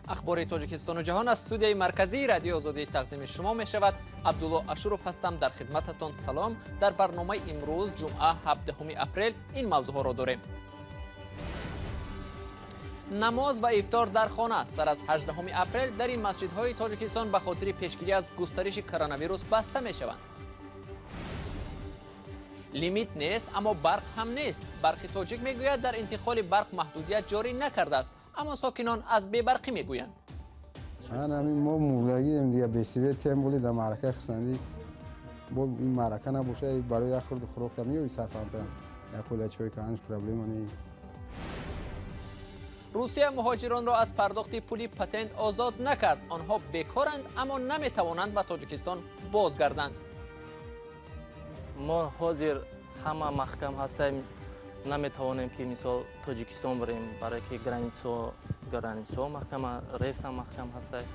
اخبار تاجیکستان و جهان از استودیوی مرکزی رادیو آزادی تقدیم شما می شود. عبدالله اشرف هستم. در خدمتتان سلام. در برنامه امروز جمعه 17 اپریل این موضوع ها را داریم. نماز و افطار در خانه سر از 18 اپریل در این مسجدهای تاجیکستان به خاطر پیشگیری از گسترش کرونا ویروس بسته می شوند. لیمیت نیست اما برق هم نیست. برق تاجیک میگوید در انتقال برق محدودیت جاری نکرده است، اما ساکنان از بی‌برقی میگویند. همین ما مولگی دیگه بیسیویت هم بولی در معرکه خسندی با این معرکه نباشه برای یک خورد خوراک میوی سرفانتا یا پول چوی که هنوز پرابلم نیست. روسیه مهاجران را از پرداخت پولی پتنت آزاد نکرد. آنها بیکارند اما نمیتوانند به تاجیکستان بازگردند. ما حاضر همه محکم هستیم، نمیتوانیم که مثال تاجیکستان بریم برای که گرانیسو محکم ریس هم محکم هستیم.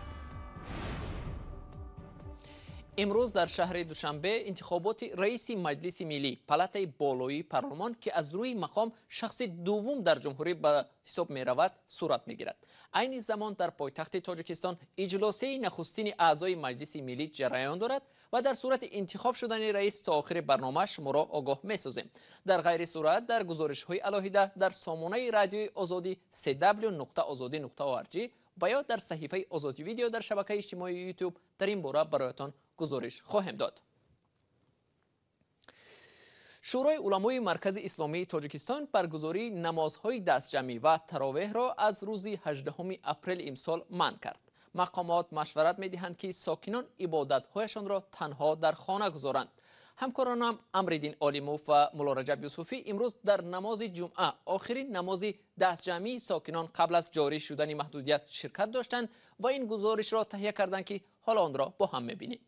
امروز در شهر دوشنبه انتخابات رئیس مجلس ملی پالاتای بالایی پارلمان که از روی مقام شخص دوم در جمهوری به حساب می رود صورت می گیرد. عین زمان در پایتخت تاجیکستان اجلاس نخستین اعضای مجلس ملی جریان دارد و در صورت انتخاب شدن رئیس تا آخر برنامه شما را آگاه می سازیم. در غیر صورت در گزارش های علاهیده در سامانه رادیوی آزادی www.azadi.org و یا در صحیفه آزادی ویدیو در شبکه اجتماعی یوتیوب در این باره برایتان گزارش خواهیم داد. شورای علمای مرکز اسلامی تاجیکستان برگزاری نمازهای دستجمعی و تراویح را از روز 18 اپریل امسال منع کرد. مقامات مشورت می‌دهند که ساکنان عبادت‌هایشان را تنها در خانه گذارند. همکارانم امرالدین عالیموف و مولا رجب یوسفی امروز در نماز جمعه آخرین نماز دستجمعی ساکنان قبل از جاری شدن محدودیت شرکت داشتند و این گزارش را تهیه کردند که حالا آن را با هم می‌بینیم.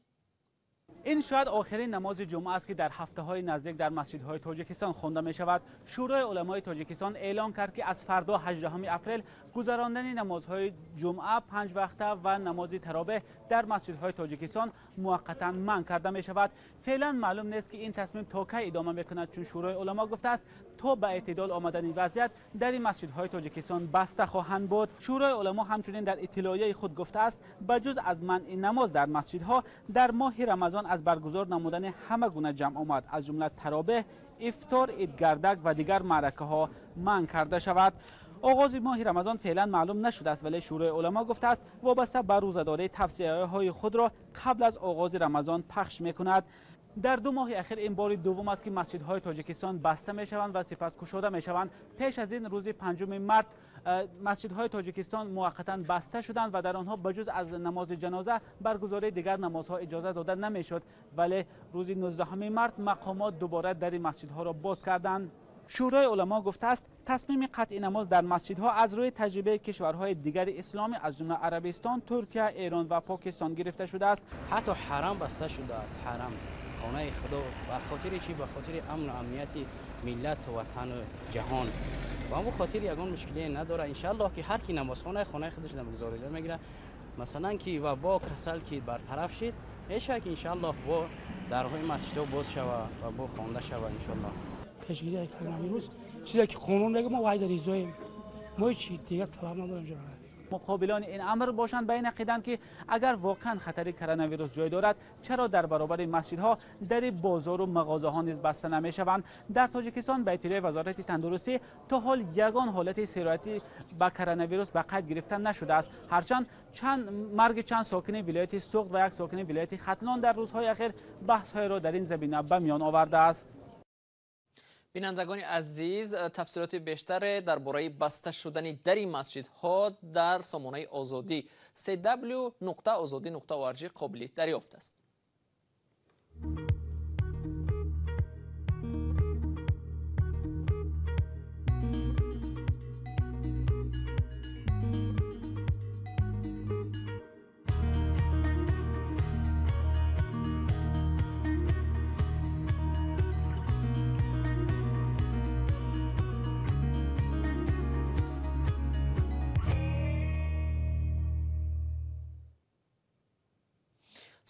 این شاید آخرین نماز جمعه است که در هفته‌های نزدیک در مسجدهای تاجیکستان خوانده می شود. شورای علمای تاجیکستان اعلام کرد که از فردا 18 اپریل گذراندن نمازهای جمعه 5 وقته و نماز تراویح در مسجدهای تاجیکستان موقتا منع کرده می شود. فعلا معلوم نیست که این تصمیم تا کی ادامه می‌کند، چون شورای علما گفته است تا به اعتدال آمدن وضعیت در این مسجدهای تاجیکستان بسته خواهند بود. شورای علما همچنین در اطلاعیه خود گفته است بجز از منع نماز در مسجدها در ماه رمضان از برگزار نمودن همه گونه جمع آمد از جمله تراویح، افطار، عیدگردک و دیگر معرکه ها منع کرده شود. آغاز ماه رمضان فعلا معلوم نشده است، ولی شورای علما گفته است وابسته به روزه‌داری توصیه‌های خود را قبل از آغاز رمضان پخش می‌کند. در 2 ماه اخیر این بار دوم است که مسجدهای تاجیکستان بسته می‌شوند و سپس گشوده می‌شوند. پیش از این روز 5 مارس مسجدهای تاجیکستان موقتا بسته شدند و در آنها بجز از نماز جنازه برگزاری دیگر نمازها اجازه داده نمی‌شد، ولی روز 19 مارس مقامات دوباره در این مسجدها را باز کردند. شورای علما گفته است تصمیم قطع نماز در مسجدها از روی تجربه کشورهای دیگر اسلامی از جمله عربستان، ترکیه، ایران و پاکستان گرفته شده است. حتی حرم بسته شده است. حرم خانه خدا به خاطر چی؟ به خاطر امن و امنیت ملت و وطن و جهان. و همون خاطر یگان مشکلی نداره. ان شاء الله که هر کی نمازخانه خانه خودش نمازگذاری میگیره، مثلا که و با کسل که برطرف شد میشه که ان شاء الله با درهای مسجد باز شود و با خوانده شود ان شاء الله. پیشگیری کرونا ویروس چیزی که قانون میگه ما واید ریزاییم، ما چی دیگه طلب نداریم جناب. مقابلان این امر باشند بین عقیدند که اگر واقعا خطر کرونا ویروس جای دارد چرا در برابر مسجدها در بازار و مغازه ها نیز بسته نمیشوند. در تاجیکستان به اطلاع وزارت تندرستی تا حال یگان حالت سرایتی با کرونا ویروس به قید گرفته نشده است، هرچند مرگ چند ساکن ولایت سوخت و یک ساکن ولایت ختلان در روزهای اخیر بحث های را در این زمینه به میان آورده است. بینندگان عزیز، تفصیلات بیشتر درباره بسته شدن در این مسجدها در سامانه آزادی www.azadi.org قابل دریافت است.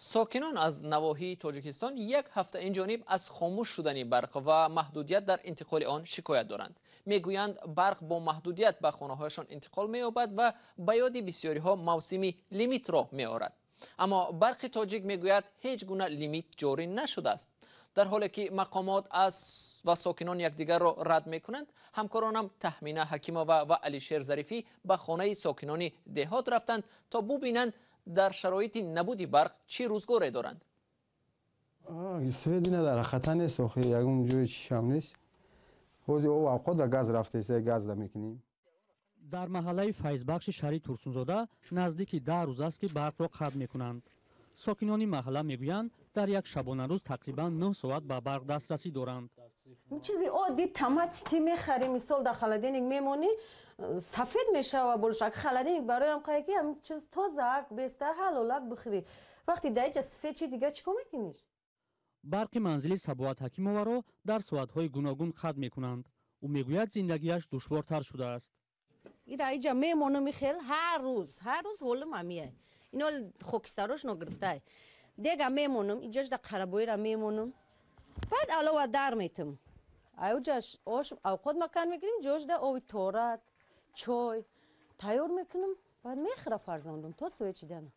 ساکنان از نواحی تاجیکستان یک هفته این جانب از خاموش شدن برق و محدودیت در انتقال آن شکایت دارند. میگویند برق با محدودیت به خانه‌هایشان انتقال می‌یابد و به یاد بسیاری ها موسمی لیمیت را می‌آورد. اما برق تاجیک میگوید هیچ گونه لیمیت جاری نشده است. در حالی که مقامات و ساکنان یکدیگر را رد می‌کنند، همکارانم تهمینه حکیموه و علیشیر ظریفی به خانه ساکنان دهات رفتند تا ببینند در شرایط نبود برق چی روزگاری دارند. استفاده نداره، خطا نیست، یکم جوی چشم نیست. حوزه او اوقات در گاز رفته است، گاز میکنیم. در محله فیضبخش شهری ترسونزاده نزدیک 10 روز است که برق را قطع میکنند. ساکنان محله میگویند در یک شبانه روز تقریبا 9 ساعت به برق دسترسی دارند. چیزی عادی تماتی که میخری مثال در خالدینگ میمونی سفید میشه و بولشک خالدینگ برای هم قایقی هم چیز تازه بیسته حلالک بخری وقتی دیگه سفید چی دیگه چیکار میکنیش؟ برق منزلی سبوات حکیموه را در ساعت‌های گوناگون قطع میکنند. او میگوید زندگیش دشوارتر شده است. ایرا اینجا میمونم میخیل هر روز حالم همیه. اینا خوکستراش نگرفته. دیگه میمونم اینجاش در قربوی را میمونم. بعد علاوه در میتم. اوجاش اوقات مکان میکنیم جوش در اوی تورات چای تیار میکنم بعد میخره فرزندم تا سوی چیدن.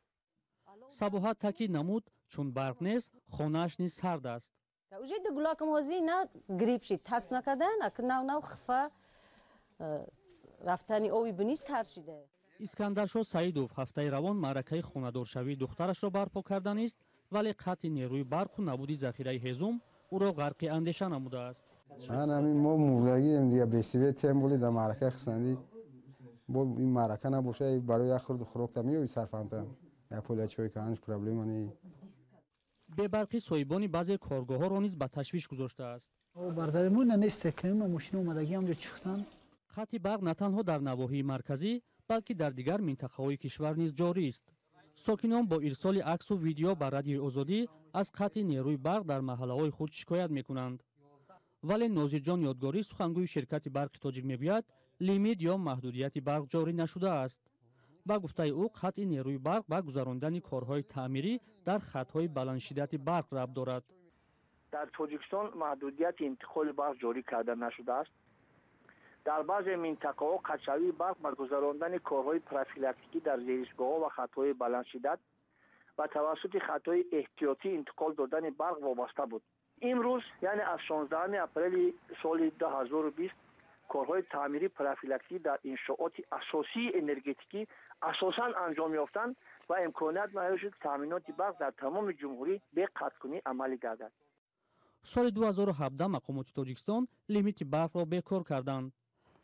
سبوات تکی نمود چون برق نیست خانه‌اش نیز سرد است. اوجای در گلاکم هازی نه گریب شید تست نکردن اک نو خفه رفتنی اوی بنی سر شده. اسکندرشاه سعیدوف هفته روان معرکه خانه‌دارشوی دخترش را برپا کردن است ولی قطع نیروی برق و نبود ذخیره هیزم او را غرق اندیشه نموده است. ما مردگیم دیگه بیسیوی تیم بولی در معرکه خستندی بود این معرکه نباشه برای خورد خوراک میوی صرفانتا یا پول چوی که انش پرابلم نی. به برقی صاحبان بعضی کارگاه‌ها را نیز به تشویش گذاشته است. برادرمون نیست که ماشین اومدگی هم چختن. خط برق نه تنها در نواحی مرکزی بلکه در دیگر منطقه‌های کشور نیز جاری است. ساکنان با ارسال عکس و ویدیو به رادیوی آزادی از قطع نیروی برق در محله‌های خود شکایت می‌کنند. ولی ناظرجان یادگاری سخنگوی شرکت برق تاجیک میگوید لیمیت یا محدودیت برق جاری نشده است. با گفته او قطع نیروی برق به گذراندن کارهای تعمیری در خط‌های بلند شدت برق ربط دارد. در تاجیکستان محدودیت انتقال برق جاری کرده نشده است. در بعضی منطقه‌ها قطعی برق به گذراندن کارهای پروفیلاکتیکی در زیرستگاه‌ها و خط‌های بلند شدت و توسط خط‌های احتیاطی انتقال دادن برق وابسته بود. امروز یعنی از 16 اپریل سال 2020 کارهای تعمیری پروفیلاکتیکی در انشاءات اساسی انرژتیکی اساساً انجام یافتند و امکانیت می‌یابد که تامینات برق در تمام جمهوری به قطعنی عملی گردد. سال 2017 مقامات تاجیکستان لیمیت برق را بیکار کردند.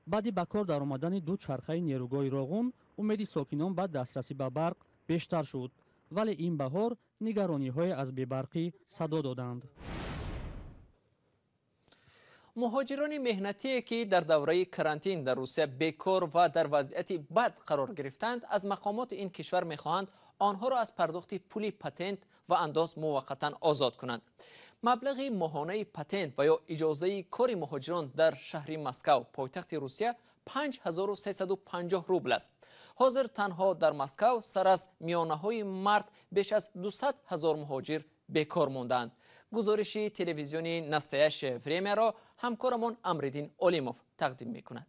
بعد به کار در آمدن دو چرخه نیروگاه راغون امید ساکنان به دسترسی به برق بیشتر شد ولی این بهار نگرانی‌های از بی‌برقی صدا دادند. مهاجران مهنتی که در دوره کرانتین در روسیه بیکار و در وضعیت بد قرار گرفتند از مقامات این کشور می‌خواهند آنها را از پرداخت پول پتنت و انداز موقتا آزاد کنند. مبلغ ماهانه پتنت و یا اجازه کار مهاجران در شهر مسکو پایتخت روسیه 5350 روبل است. حاضر تنها در مسکو سر از میانه‌های مرد بیش از 200,000 مهاجر بیکار ماندند. گزارش تلویزیونی نستایش وریمه را همکارمان امردین اولیموف تقدیم می‌کند.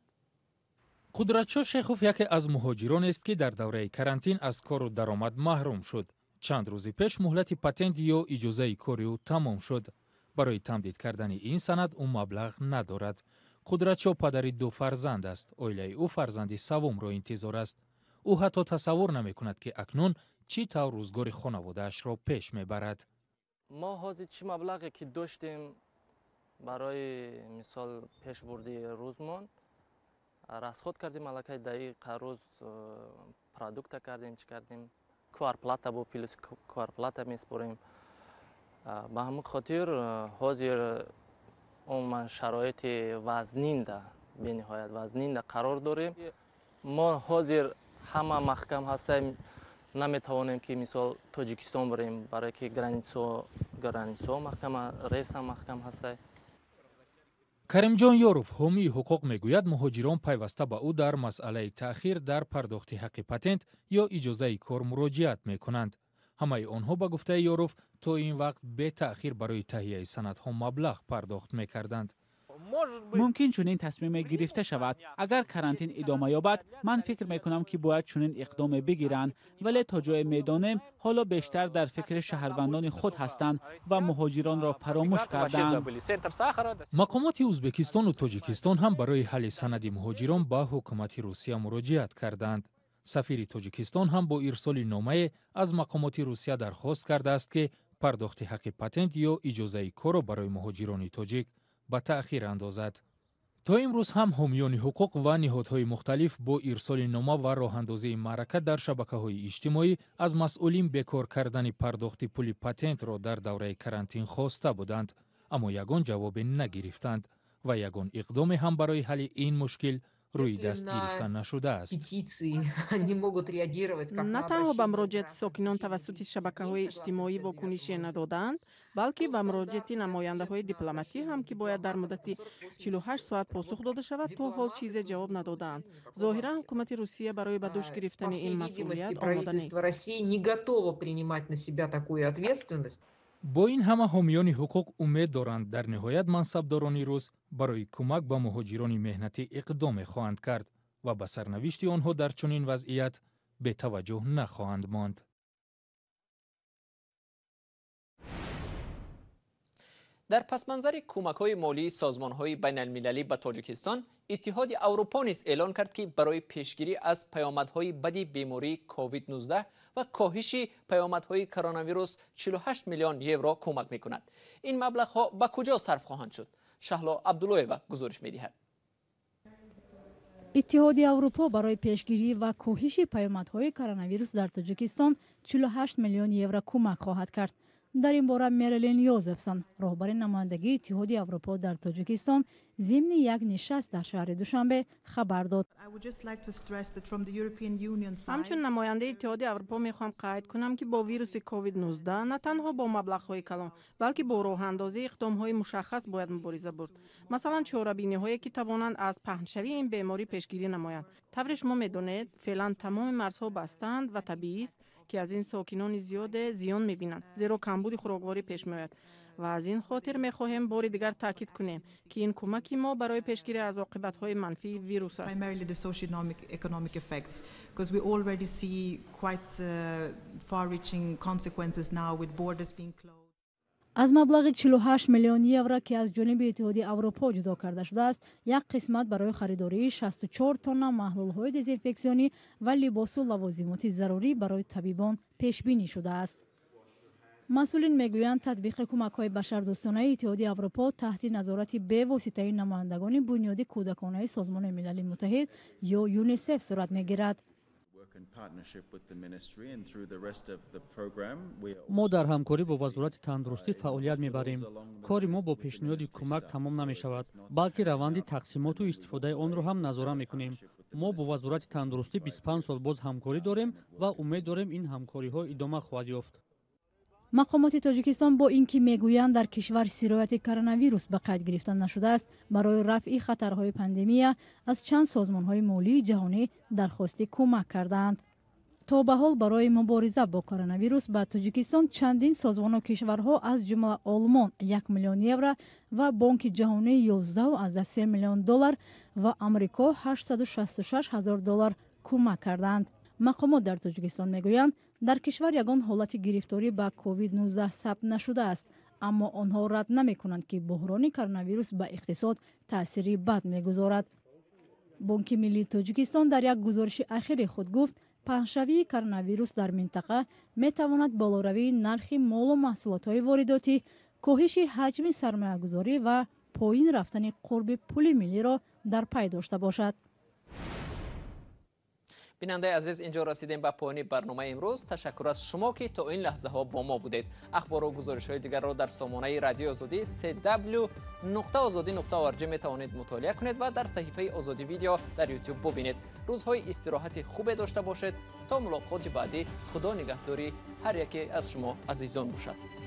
قدرتشاه شیخوف یکی از مهاجران است که در دوره کرانتین از کار و درآمد محروم شد. چند روز پیش مهلت پتنت یا اجازه کاری او تمام شد. برای تمدید کردن این سند او مبلغ ندارد. قدرتشاه پدر دو فرزند است. اویله او فرزند سوم را انتظار است. او حتی تصور نمی‌کند که اکنون چی طور روزگار خانواده‌اش را پیش می‌برد. ما حاضر چی مبلغی که داشتیم برای مثال پیش بردی روزمان رسخود کردیم علاقه دقیق روز پرودکت کردیم چی کردیم کوارپلاتا با پلیس کوارپلاتا میسپریم به همون خاطر حاضر اون شرایط وزنینده به نهایت وزنینده قرار داریم. ما حاضر همه محکم هستیم نمیتوانیم که مثال تاجیکستان بریم برای که گرانیتسو محکم ریس هم محکم هسته. کریمجان یاروف حامی حقوق میگوید مهاجران پیوسته به او در مسئله تأخیر در پرداخت حق پتنت یا اجازه کار مراجعت میکنند. ҳамаи онҳо ба гуфтаи Ёров то ин вақт бетаъхир барои таҳияи санадҳо маблағ пардохт мекарданд. ممکن چنین تصمیم گرفته شود. اگر کرانتین ادامه یابد من فکر میکنم که باید چنین اقدام بگیرند، ولی تا جای میدانیم حالا بیشتر در فکر شهروندان خود هستند و مهاجران را فراموش کردند. مقامات ازبکستان و تاجیکستان هم برای حل سند مهاجران به حکومت روسیه مراجعت کردند. سفیر تاجیکستان هم با ارسال نامه از مقامات روسیه درخواست کرده است که پرداخت حق پتنت یا اجازه کار برای مهاجران تاجیک به تأخیر اندازد. تا امروز هم حامیان حقوق و نهادهای مختلف با ارسال نامه و راهاندازی معرکت در شبکه‌های اجتماعی از مسئولین بیکار کردن پرداخت پول پتنت را در دوره کرانتین خواسته بودند، اما یگان جواب نگرفتند و یگان اقدام هم برای حل این مشکل روی دست گرفته نشده است. نه تنها به مراجعت ساکنان توسط شبکه‌های اجتماعی واکنشی ندادند، بلکه به مراجعت نماینده‌های دیپلماتی هم که باید در مدت 48 ساعت پاسخ داده شود تا حال چیز جواب ندادند. ظاهرا حکومت روسیه برای به دوش گرفتن این مسئولیت آماده نیست. با این همه حامیان حقوق امید دارند در نهایت منصبداران روس برای کمک به مهاجران مهنتی اقدام خواهند کرد و به سرنوشت آنها در چنین وضعیت به توجه نخواهند ماند. در پسمنظر کمک‌های مالی سازمان‌های بین‌المللی به تاجیکستان، اتحاد اروپا نیز اعلان کرد که برای پیشگیری از پیامدهای بد بیماری کووید 19 و کاهش پیامدهای کرونا ویروس 48 میلیون یورو کمک می‌کند. این مبلغ‌ها به کجا صرف خواهند شد؟ شهلا عبداللهیوا گزارش می‌دهد. اتحاد اروپا برای پیشگیری و کاهش پیامدهای کرونا ویروس در تاجیکستان 48 میلیون یورو کمک خواهد کرد. در این باره میرلین یوزفسون، رهبر نمایندگی اتحاد اروپا در تاجیکستان، ضمن یک نشست در شهر دوشنبه خبر داد. همچون نماینده اتحاد اروپا میخوام قید کنم که با ویروس کووید 19 نه تنها با مبلغ‌های کلان بلکه با راه اندازی اقدام‌های مشخص باید مبارزه برد. مثلا چاره‌بینی‌هایی که توانند از پهنشوی این بیماری پیشگیری نمایند. طبعا شما میدونید فعلا تمام مرزها بستند و طبیعی است که از این ساکنان زیاد زیان میبینند، زیرا کمبود خوراکواری پیش میآید و از این خاطر میخواهیم بار دیگر تاکید کنیم که این کمک ما برای پیشگیری از عاقبت‌های منفی ویروس است. از مبلغ 48 میلیون یورو که از جانب اتحاد اروپا جدا کرده شده است، یک قسمت برای خریداری 64 تن محلول‌های دزینفکسیونی و لباس و لوازمات ضروری برای طبیبان پیش بینی شده است. مسئولین میگویند تطبیق کمک‌های بشردوستانه اتحاد اروپا تحت نظارت به واسطه نمایندگان بنیادی کودکانه سازمان ملل متحد یا یونیسف صورت میگیرد. ما در همکاری با وزارت تندرستی فعالیت میبریم. کار ما با پیشنهاد کمک تمام نمی شود، بلکه روند تقسیمات و استفاده آن را هم نظاره میکنیم. ما با وزارت تندرستی 25 سال باز همکاری داریم و امید داریم این همکاری ها ادامه خواهد یافت. مقامات تاجیکستان با اینکه میگویند در کشور سرایت کرونا ویروس به قید گرفتن نشده است، برای رفع خطرهای پاندمی از چند سازمان‌های مالی جهانی درخواست کمک کردند. تا به حال برای مبارزه با کرونا ویروس به تاجیکستان چندین سازمان و کشورها از جمله آلمان 1 میلیون یورو و بانک جهانی 11.3 میلیون دلار و آمریکا 866 هزار دلار کمک کردند. مقامات در تاجیکستان میگویند در کشور یگان حالت گرفتاری به کووید 19 ثبت نشده است، اما آنها رد نمی‌کنند که بحران کرونا ویروس به اقتصاد تأثیری بد می‌گذارد. بانک ملی تاجیکستان در یک گزارش اخیر خود گفت پهنشوی کرونا ویروس در منطقه می‌تواند بالاروی نرخ مال و محصولات‌های وارداتی، کاهش حجم سرمایه‌گذاری و پایین رفتن قرب پول ملی را در پی داشته باشد. بیننده عزیز، اینجا رسیدیم به پایان برنامه امروز. تشکر از شما که تا این لحظه ها با ما بودید. اخبار و گزارش های دیگر را در سامانه رادیو آزادی www.azadi.org می توانید مطالعه کنید و در صحیفه آزادی ویدیو در یوتیوب ببینید. روزهای استراحت خوب داشته باشید. تا ملاقات بعدی، خدا نگهداری هر یکی از شما عزیزان باشد.